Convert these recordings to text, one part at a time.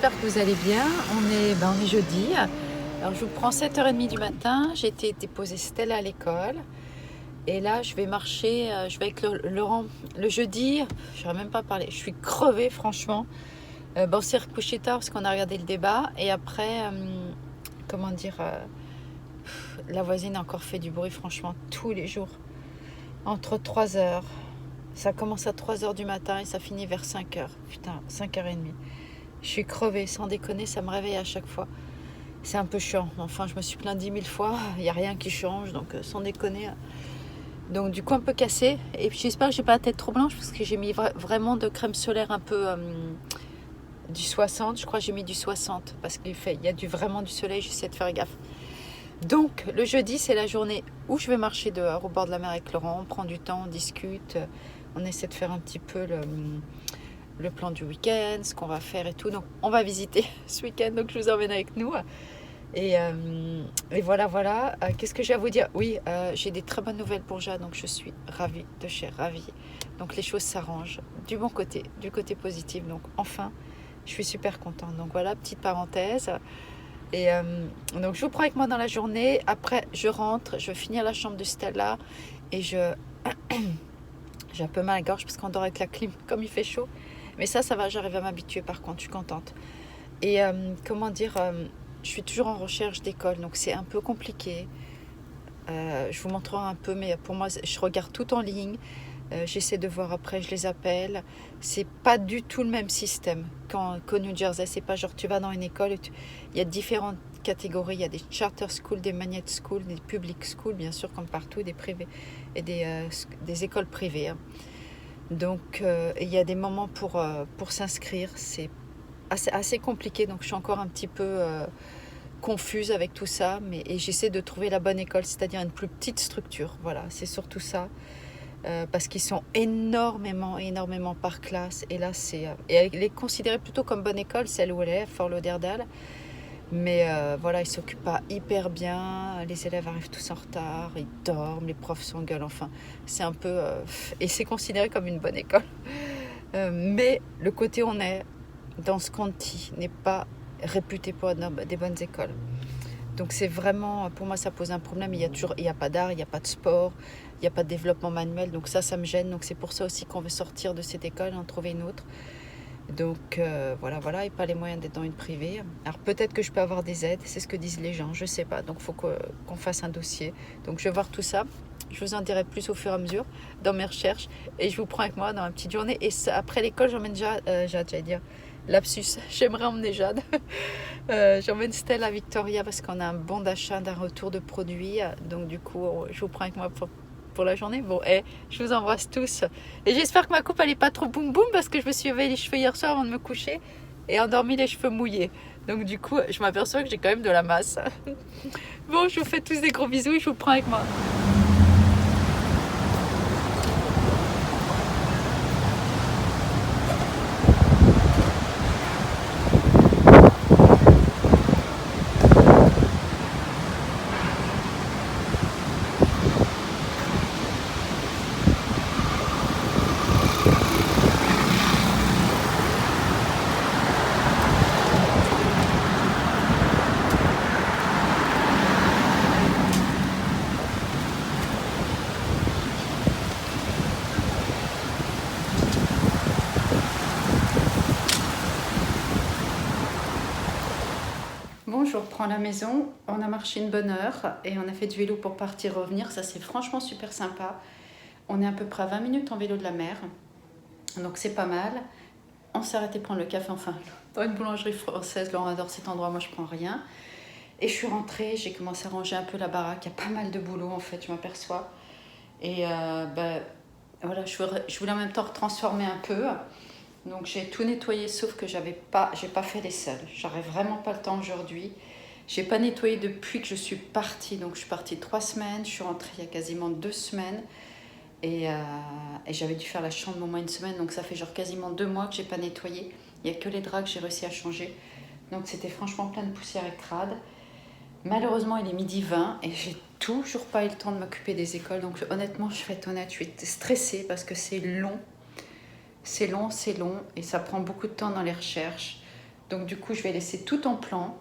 j'espère que vous allez bien. On est jeudi. Alors je vous prends 7h30 du matin. J'ai été déposer Stella à l'école. Et là, je vais marcher, je vais avec Laurent le jeudi. Je n'aurais même pas parlé. Je suis crevée, franchement. On s'est recouché tard parce qu'on a regardé le débat. Et après, comment dire, la voisine a encore fait du bruit, franchement, tous les jours. Entre 3 heures. Ça commence à 3 heures du matin et ça finit vers 5 heures. Putain, 5h30. Je suis crevée, sans déconner, ça me réveille à chaque fois. C'est un peu chiant. Enfin, je me suis plaint 10 000 fois, il n'y a rien qui change, donc sans déconner. Donc du coup, un peu cassée. Et puis j'espère que j'ai pas la tête trop blanche, parce que j'ai mis vraiment de crème solaire un peu du 60. Je crois que j'ai mis du 60, parce qu'il y a vraiment du soleil, j'essaie de faire gaffe. Donc le jeudi, c'est la journée où je vais marcher dehors, au bord de la mer avec Laurent. On prend du temps, on discute, on essaie de faire un petit peu le plan du week-end, ce qu'on va faire et tout. Donc on va visiter ce week-end, donc je vous emmène avec nous. Et voilà. Qu'est-ce que j'ai à vous dire? Oui, j'ai des très bonnes nouvelles pour Jade, donc je suis ravie de chez ravie. Donc les choses s'arrangent du bon côté, du côté positif. Donc enfin, je suis super contente. Donc voilà, petite parenthèse. Et donc je vous prends avec moi dans la journée. Après, je rentre, je vais finir la chambre de Stella et j'ai un peu mal à la gorge parce qu'on dort avec la clim comme il fait chaud. Mais ça va, j'arrive à m'habituer par contre, je suis contente. Et je suis toujours en recherche d'école, donc c'est un peu compliqué. Je vous montrerai un peu, mais pour moi, je regarde tout en ligne. J'essaie de voir après, je les appelle. C'est pas du tout le même système qu'au New Jersey. C'est pas genre tu vas dans une école, il y a différentes catégories. Il y a des charter schools, des magnet schools, des public schools, bien sûr, comme partout, des privés et des écoles privées. Hein. Donc, il y a des moments pour s'inscrire. C'est assez compliqué, donc je suis encore un petit peu confuse avec tout ça. Et j'essaie de trouver la bonne école, c'est-à-dire une plus petite structure. Voilà, c'est surtout ça. Parce qu'ils sont énormément par classe. Et là, et elle est considérée plutôt comme bonne école, celle où elle est, Fort Lauderdale. Mais voilà, ils s'occupent pas hyper bien. Les élèves arrivent tous en retard, ils dorment, les profs s'engueulent. Enfin, c'est un peu... et c'est considéré comme une bonne école. Mais le côté où on est dans ce county n'est pas réputé pour être des bonnes écoles. Donc c'est vraiment, pour moi, ça pose un problème. Il y a pas d'art, il n'y a pas de sport, il n'y a pas de développement manuel. Donc ça me gêne. Donc c'est pour ça aussi qu'on veut sortir de cette école, en trouver une autre. Donc voilà, et pas les moyens d'être dans une privée. Alors peut-être que je peux avoir des aides, c'est ce que disent les gens, je sais pas. Donc il faut qu'on fasse un dossier. Donc je vais voir tout ça. Je vous en dirai plus au fur et à mesure dans mes recherches. Et je vous prends avec moi dans ma petite journée. Et après l'école, j'emmène Jade, j'allais dire, lapsus, j'aimerais emmener Jade. J'emmène Stella à Victoria parce qu'on a un bon d'achat d'un retour de produits. Donc du coup, je vous prends avec moi pour la journée. Bon, je vous embrasse tous. Et j'espère que ma coupe, elle est pas trop boum boum parce que je me suis levée les cheveux hier soir avant de me coucher et endormi les cheveux mouillés. Donc du coup, je m'aperçois que j'ai quand même de la masse. Bon, je vous fais tous des gros bisous et je vous prends avec moi. Bon, je reprends la maison. On a marché une bonne heure et on a fait du vélo pour partir revenir. Ça, c'est franchement super sympa. On est à peu près à 20 minutes en vélo de la mer. Donc, c'est pas mal. On s'est arrêté prendre le café, enfin, dans une boulangerie française. Laurent adore cet endroit, moi, je prends rien. Et je suis rentrée, j'ai commencé à ranger un peu la baraque. Il y a pas mal de boulot, en fait, je m'aperçois. Et voilà, je voulais en même temps transformer un peu. Donc j'ai tout nettoyé, sauf que j'ai pas fait les sols. J'aurais vraiment pas le temps aujourd'hui. J'ai pas nettoyé depuis que je suis partie. Donc je suis partie 3 semaines. Je suis rentrée il y a quasiment 2 semaines. Et j'avais dû faire la chambre au moins une semaine. Donc ça fait genre quasiment 2 mois que j'ai pas nettoyé. Il y a que les draps que j'ai réussi à changer. Donc c'était franchement plein de poussière et crade. Malheureusement, il est 12h20 et j'ai toujours pas eu le temps de m'occuper des écoles. Donc honnêtement, je vais être honnête, je suis stressée parce que c'est long. C'est long et ça prend beaucoup de temps dans les recherches. Donc du coup, je vais laisser tout en plan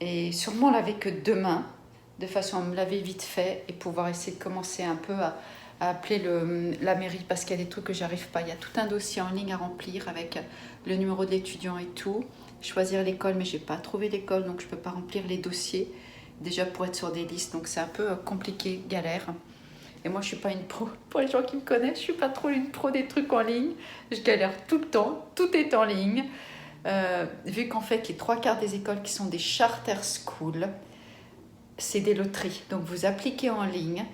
et sûrement laver que demain, de façon à me laver vite fait et pouvoir essayer de commencer un peu à appeler la mairie parce qu'il y a des trucs que j'arrive pas. Il y a tout un dossier en ligne à remplir avec le numéro de l'étudiant et tout. Choisir l'école, mais j'ai pas trouvé l'école, donc je peux pas remplir les dossiers déjà pour être sur des listes. Donc c'est un peu compliqué, galère. Et moi, je suis pas une pro. Pour les gens qui me connaissent, je suis pas trop une pro des trucs en ligne. Je galère tout le temps. Tout est en ligne. Vu qu'en fait, les 3/4 des écoles qui sont des charter schools, c'est des loteries. Donc, vous appliquez en ligne.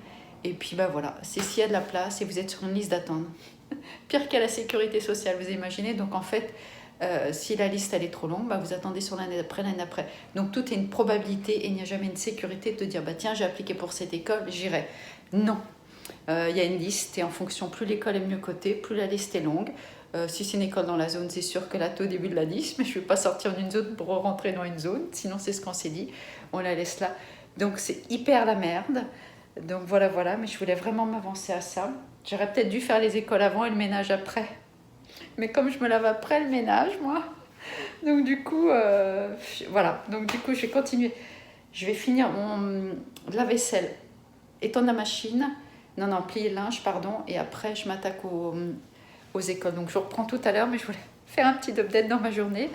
Et puis, bah voilà, c'est s'il y a de la place et vous êtes sur une liste d'attente. Pire qu'à la sécurité sociale, vous imaginez. Donc, en fait, si la liste, elle est trop longue, bah, vous attendez sur l'année d'après, l'année d'après. Donc, tout est une probabilité et il n'y a jamais une sécurité de te dire, bah tiens, j'ai appliqué pour cette école, j'irai. Non. Il y a une liste et en fonction, plus l'école est mieux cotée, plus la liste est longue. Si c'est une école dans la zone, c'est sûr que là, au début de la liste, mais je ne vais pas sortir d'une zone pour rentrer dans une zone, sinon c'est ce qu'on s'est dit, on la laisse là. Donc c'est hyper la merde. Donc voilà, mais je voulais vraiment m'avancer à ça. J'aurais peut-être dû faire les écoles avant et le ménage après. Mais comme je me lave après le ménage, moi, donc du coup, voilà. Donc du coup, je vais continuer. Je vais finir la vaisselle, étendre la machine. Non, plier le linge, pardon. Et après, je m'attaque aux écoles. Donc, je vous reprends tout à l'heure, mais je voulais faire un petit update dans ma journée.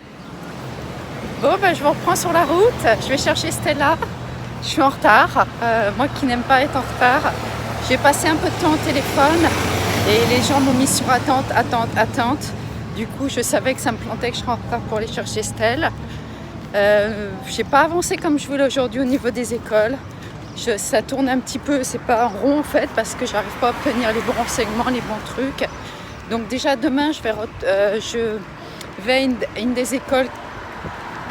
Bon, ben, je vous reprends sur la route. Je vais chercher Stella. Je suis en retard. Moi qui n'aime pas être en retard, j'ai passé un peu de temps au téléphone et les gens m'ont mis sur attente. Du coup, je savais que ça me plantait que je serais en retard pour aller chercher Stella. Je n'ai pas avancé comme je voulais aujourd'hui au niveau des écoles. Ça tourne un petit peu, c'est pas rond en fait, parce que j'arrive pas à obtenir les bons renseignements, les bons trucs. Donc déjà demain, je vais à une des écoles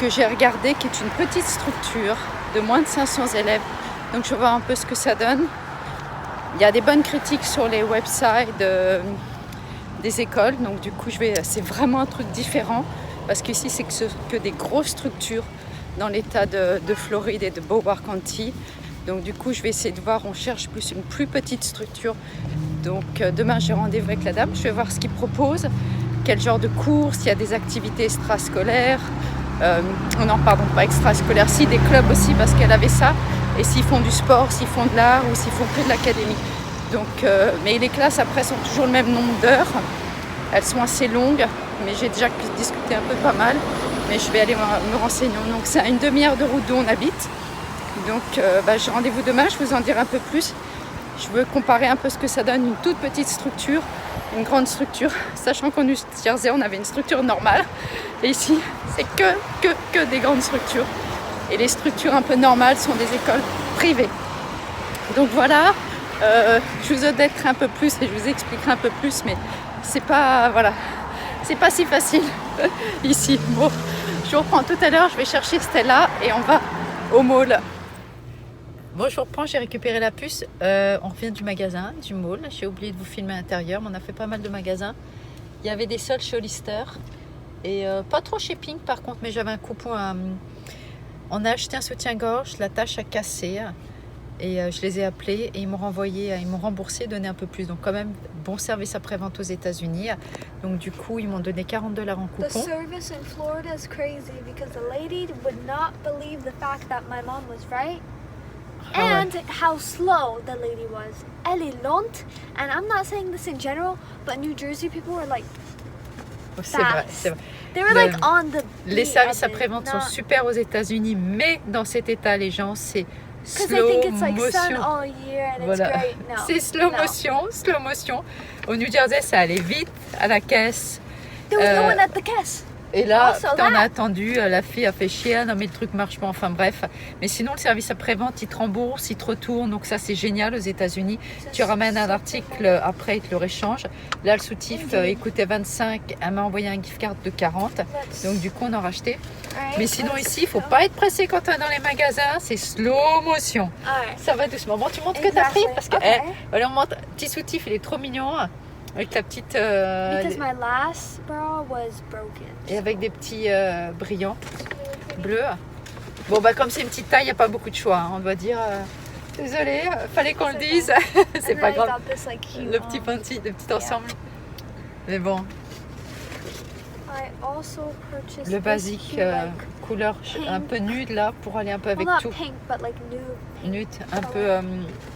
que j'ai regardées, qui est une petite structure de moins de 500 élèves. Donc je vais voir un peu ce que ça donne. Il y a des bonnes critiques sur les websites des écoles, donc du coup c'est vraiment un truc différent, parce qu'ici c'est que des grosses structures dans l'état de Floride et de Broward County. Donc du coup, je vais essayer de voir, on cherche plus une plus petite structure. Donc demain, j'ai rendez-vous avec la dame. Je vais voir ce qu'ils proposent, quel genre de cours, s'il y a des activités extrascolaires. Non, pardon, pas extrascolaires, si des clubs aussi, parce qu'elle avait ça. Et s'ils font du sport, s'ils font de l'art ou s'ils font que de l'académie. Donc, mais les classes après sont toujours le même nombre d'heures. Elles sont assez longues, mais j'ai déjà discuté un peu pas mal. Mais je vais aller me renseigner. Donc c'est à une demi-heure de route d'où on habite. Donc j'ai rendez-vous demain, je vous en dirai un peu plus. Je veux comparer un peu ce que ça donne, une toute petite structure, une grande structure, sachant qu'en New Jersey on avait une structure normale. Et ici, c'est que des grandes structures. Et les structures un peu normales sont des écoles privées. Donc voilà, je vous updaterai un peu plus et je vous expliquerai un peu plus, mais c'est pas, voilà, c'est pas si facile ici. Bon, je vous reprends tout à l'heure, je vais chercher Stella et on va au mall. Bon, je vous reprends, j'ai récupéré la puce. On revient du magasin, du mall. J'ai oublié de vous filmer à l'intérieur, mais on a fait pas mal de magasins. Il y avait des soldes chez Hollister et pas trop chez Pink par contre, mais j'avais un coupon à... On a acheté un soutien-gorge, la tache a cassé et je les ai appelés et ils m'ont renvoyé, ils m'ont remboursé, donné un peu plus. Donc quand même, bon service après-vente aux États-Unis. Donc du coup, ils m'ont donné $40 en coupon. The service in Florida is crazy because the lady would not believe the fact that my mom was right. And how slow the lady was. Elle est lente, and I'm not saying this in general, but New Jersey people were like c'est vrai, c'est vrai. They were like on the Les services après-vente sont super aux États-Unis, mais dans cet état, les gens, c'est slow motion. Voilà. C'est slow motion. Au New Jersey, ça allait vite à la caisse. There was no one at the caisse. Et là, on a attendu, la fille a fait chier, non mais le truc marche pas, enfin bref. Mais sinon, le service après-vente, il te rembourse, il te retourne, donc ça c'est génial aux États-Unis. Tu ramènes un article, après ils te le réchangent. Là, le soutif, il coûtait 25, elle m'a envoyé un gift card de 40, donc du coup on a racheté. Mais sinon ici, il faut pas être pressé quand on est dans les magasins, c'est slow motion. Ça va doucement. Bon, tu montres que tu as pris, parce que, allez, on montre, petit soutif, il est trop mignon. Avec la petite... Because my last bra was broken. Et avec des petits brillants bleus. Bon, bah comme c'est une petite taille, il n'y a pas beaucoup de choix. Hein. On doit dire... désolé, fallait qu'on le dise. C'est pas grave. Le petit panty, le petit ensemble. Mais bon. I also purchased Le this basique cute, like, couleur un pink. peu nude là pour aller un peu avec well, not tout. pink, but like nude. Nude, un peu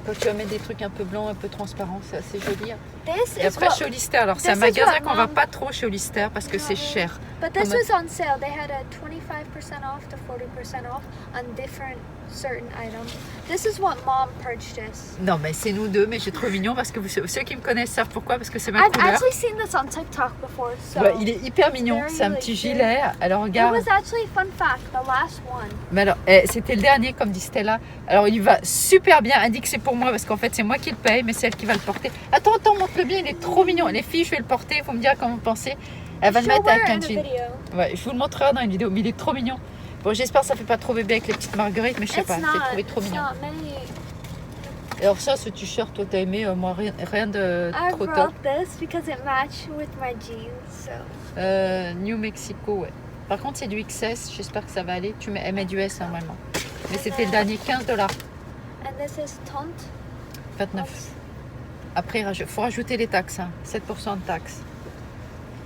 quand tu vas mettre des trucs un peu blancs, un peu transparents, c'est assez joli. This Et is après what, chez Hollister, alors c'est un this is magasin what qu'on va mom- pas trop chez Hollister parce que c'est cher. but this Comment- was on sale. They had a 25% off to 40% off on different certain items. This is what mom purchased. Non mais c'est nous deux, mais j'ai trop mignon parce que ceux qui me connaissent savent pourquoi, parce que c'est ma I've couleur. actually seen this on TikTok before, so Ouais, il est hyper mignon, very c'est un petit like gilet. Alors it regarde, was actually fun fact, the last one. mais alors c'était le dernier comme dit Stella. Alors il va super bien, elle dit que c'est pour moi parce qu'en fait c'est moi qui le paye, mais c'est elle qui va le porter. Attends, montre-le bien, il est trop mignon. Les filles, je vais le porter, vous me dire comment vous pensez. Elle va le She'll mettre wear avec it un in a jean. video. Ouais, je vous le montrerai dans une vidéo, mais il est trop mignon. Bon, j'espère que ça fait pas trop bébé avec les petites marguerites, mais je sais It's pas, not. j'ai trouvé trop It's mignon. not many. Alors ça, ce t-shirt, toi t'as aimé, moi rien de I trop top. brought this because it matched with my jeans. So New Mexico, ouais. Par contre, c'est du XS, j'espère que ça va aller. Elle met du S normalement. Mais c'était le dernier, 15 $, and this is taunt. 29. Après, il faut rajouter les taxes, hein, 7% de taxes.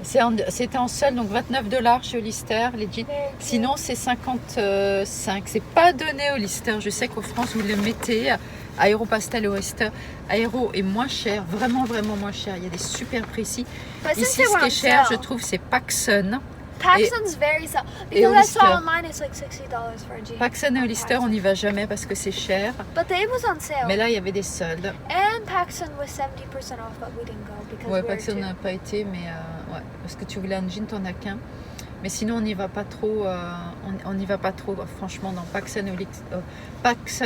C'était en seul, donc 29 $ chez Hollister, les jeans. Sinon, c'est 55. C'est pas donné Hollister. Je sais qu'en France, vous le mettez. Aéropastel et Hollister. Aéro est moins cher, vraiment moins cher. Il y a des super prix ici. But since Ici, they ce were qui on est cher, je sale, trouve, c'est Paxson. Paxson's very sale. et Because I saw Hollister. online it's like $60 for a jean. Paxson et Hollister, on n'y va jamais parce que c'est cher. But it was on sale. Mais là, il y avait des soldes. And Paxson was 70% off, but we didn't go because Ouais, we were Paxson too. n'a pas été, mais ouais, parce que tu voulais un jean, t'en as qu'un. Mais sinon, on n'y va pas trop. On n'y va pas trop, franchement, dans Paxson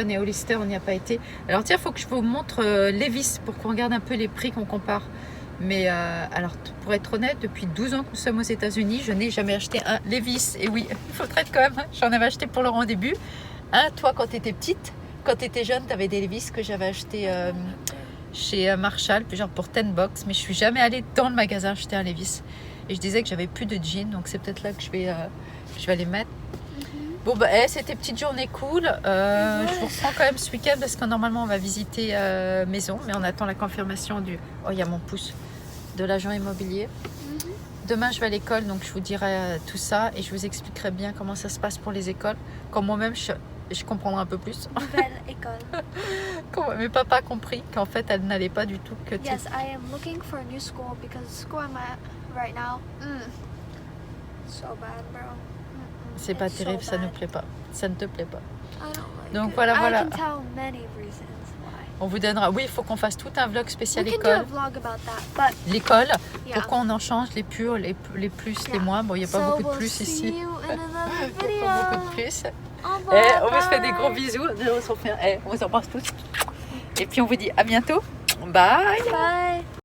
et Hollister, on n'y a pas été. Alors tiens, il faut que je vous montre Levi's pour qu'on regarde un peu les prix, qu'on compare. Mais alors, pour être honnête, depuis 12 ans que nous sommes aux États-Unis, je n'ai jamais acheté un Levi's. Et oui, il faut être quand même. J'en avais acheté pour Laurent au début. Hein, toi, quand tu étais petite, quand tu étais jeune, tu avais des Levi's que j'avais acheté chez Marshall, puis genre pour 10 bucks. Mais je suis jamais allée dans le magasin acheter un Levi's. Et je disais que j'avais plus de jeans, donc c'est peut-être là que je vais les mettre. Bon, bah, c'était petite journée cool. Je vous reprends quand même ce week-end parce que normalement on va visiter maison, mais on attend la confirmation du. Oh, il y a mon pouce de l'agent immobilier. Demain, je vais à l'école, donc je vous dirai tout ça et je vous expliquerai bien comment ça se passe pour les écoles. Quand moi-même, je comprendrai un peu plus. Nouvelle école. Quand mes papas a compris qu'en fait, elle n'allait pas du tout. Que Yes, I am looking for a new school because the school I'm at right now, so bad, bro. c'est pas It's terrible, so ça ne bad. plaît pas. Ça ne te plaît pas. I don't like Donc it. voilà. I can tell many reasons why. On vous donnera. Oui, il faut qu'on fasse tout un vlog We spécial can do école. a vlog about that, but L'école, yeah. pourquoi on en change, les purs, les plus, les Yeah. moins. Bon, il n'y a pas So beaucoup de we'll plus see ici. you in another Il n'y video. a pas beaucoup de plus. Au revoir, On vous fait des bye. gros bisous. On vous embrasse tous. Et puis on vous dit à bientôt. Bye. Bye.